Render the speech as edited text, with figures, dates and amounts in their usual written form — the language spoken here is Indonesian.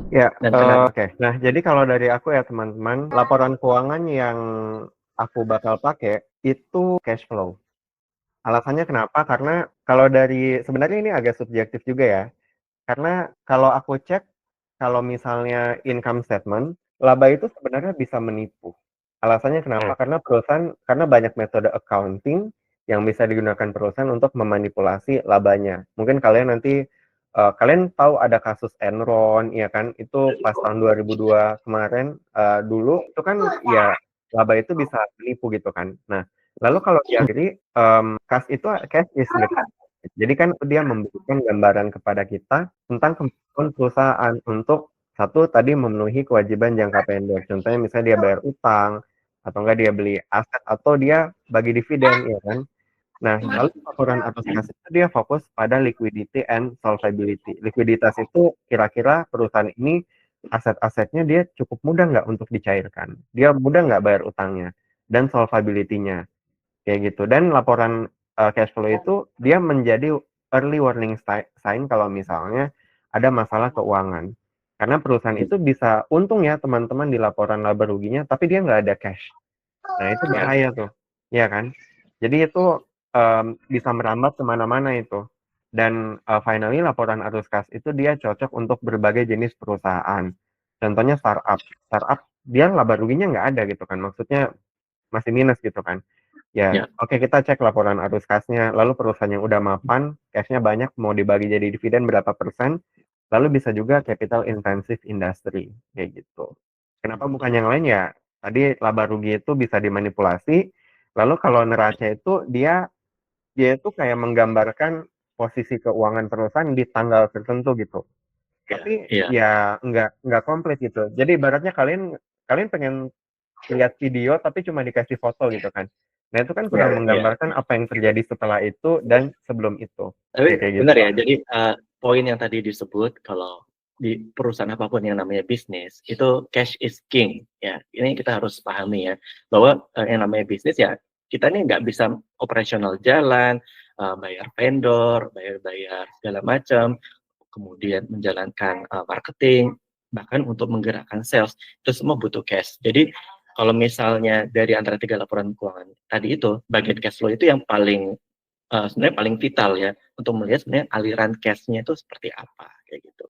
Ya, dan kenapa? oke. Nah, jadi kalau dari aku ya teman-teman, laporan keuangan yang aku bakal pakai itu cash flow. Alasannya kenapa? Karena kalau dari sebenarnya ini agak subjektif juga ya. Karena kalau aku cek, kalau misalnya income statement, laba itu sebenarnya bisa menipu. Alasannya kenapa? Karena perusahaan, karena banyak metode accounting yang bisa digunakan perusahaan untuk memanipulasi labanya. Mungkin kalian nanti, kalian tahu ada kasus Enron, ya kan? Itu pas tahun 2002 kemarin, dulu, itu kan ya laba itu bisa menipu gitu kan. Nah, lalu kalau di Agri, cash is the king. Jadi kan dia memberikan gambaran kepada kita tentang kemampuan perusahaan untuk satu tadi memenuhi kewajiban jangka pendek. Contohnya misalnya dia bayar utang atau enggak dia beli aset atau dia bagi dividen ya kan. Nah, lalu laporan atas kas itu dia fokus pada liquidity and solvability. Likuiditas itu kira-kira perusahaan ini aset-asetnya dia cukup mudah nggak untuk dicairkan. Dia mudah nggak bayar utangnya dan solvability-nya. Kayak gitu. Dan laporan cash flow itu dia menjadi early warning sign kalau misalnya ada masalah keuangan. Karena perusahaan itu bisa untung ya teman-teman di laporan laba ruginya, tapi dia nggak ada cash. Nah itu Ya, bahaya tuh, ya kan? Jadi itu bisa merambat kemana-mana itu. Dan finally laporan arus kas itu dia cocok untuk berbagai jenis perusahaan. Contohnya startup. Startup dia laba ruginya nggak ada gitu kan. Maksudnya masih minus gitu kan. Ya, ya, oke kita cek laporan arus kasnya, lalu perusahaan yang udah mapan, cashnya banyak, mau dibagi jadi dividen berapa persen, lalu bisa juga capital intensive industry, kayak gitu. Kenapa bukan yang lain ya? Tadi laba rugi itu bisa dimanipulasi, lalu kalau neraca itu dia itu kayak menggambarkan posisi keuangan perusahaan di tanggal tertentu gitu. Tapi ya, ya nggak komplit gitu. Jadi ibaratnya kalian kalian pengen lihat video tapi cuma dikasih foto gitu kan. Nah itu kan kurang ya. menggambarkan apa yang terjadi setelah itu dan sebelum itu. Tapi Kayak gitu benar ya, loh. jadi poin yang tadi disebut kalau di perusahaan apapun yang namanya bisnis itu cash is king ya. Ini kita harus pahami ya bahwa yang namanya bisnis ya kita ini nggak bisa operasional jalan, bayar vendor, bayar-bayar segala macam, kemudian menjalankan marketing, bahkan untuk menggerakkan sales itu semua butuh cash. Jadi kalau misalnya dari antara tiga laporan keuangan tadi itu bagian cash flow itu yang sebenarnya paling vital ya untuk melihat sebenarnya aliran cash-nya itu seperti apa kayak gitu.